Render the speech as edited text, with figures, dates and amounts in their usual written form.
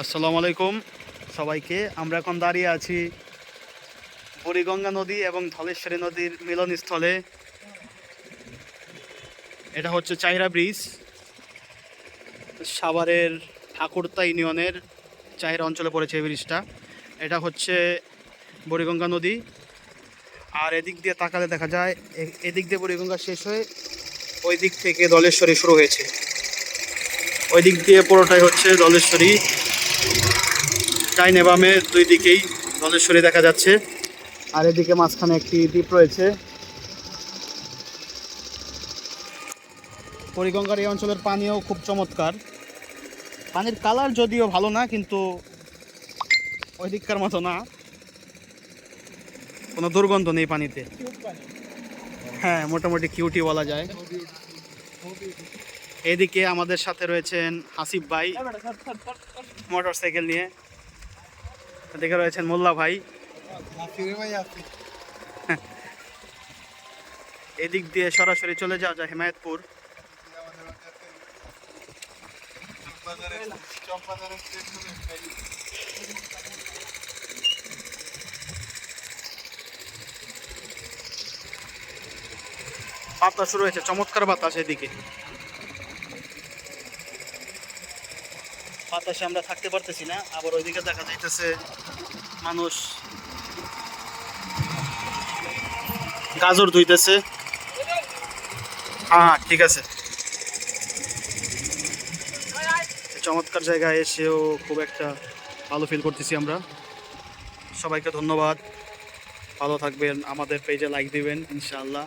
আসসালামু আলাইকুম সবাইকে। আমরা এখন দাঁড়িয়ে আছি বুড়িগঙ্গা নদী এবং ধলেশ্বরী নদীর মিলনস্থলে। এটা হচ্ছে চাইরা ব্রিজ, সাভারের ঠাকুরতা ইউনিয়নের চাইরা অঞ্চলে পড়েছে এই ব্রিজটা। এটা হচ্ছে বুড়িগঙ্গা নদী, আর এদিক দিয়ে তাকালে দেখা যায় এদিক দিয়ে বুড়িগঙ্গা শেষ হয়ে ওই দিক থেকে ধলেশ্বরী শুরু হয়েছে। ওই দিক দিয়ে পুরোটাই হচ্ছে ধলেশ্বরী, ডাইনে বামে দুই দিকেই ধলেশ্বরী দেখা যাচ্ছে। আর এদিকে মাঝখানে একটি দ্বীপ রয়েছে। বুড়িগঙ্গার এই অঞ্চলের পানিও খুব চমৎকার। পানির কালার যদিও ভালো না, কিন্তু ওই দিককার মতো না, কোনো দুর্গন্ধ নেই পানিতে। হ্যাঁ, মোটামুটি কিউটি বলা যায়। এদিকে আমাদের সাথে রয়েছেন হাসিফ ভাই মোটর সাইকেল নিয়ে, এদিকে রয়েছেন মোল্লা ভাই। এদিক দিয়ে সরাসরি চলে যাওয়া যায় হেমায়েতপুর। বাতাস শুরু হয়েছে, চমৎকার বাতাস। এদিকে বাতাসে আমরা থাকতে পারতেছি না। আবার ওইদিকে দেখা যাইতেছে মানুষ গাজর ধুইতেছে। হ্যাঁ, ঠিক আছে। চমৎকার জায়গায় এসেও খুব একটা ভালো ফিল করতেছি আমরা। সবাইকে ধন্যবাদ, ভালো থাকবেন, আমাদের পেজে লাইক দিবেন ইনশাআল্লাহ।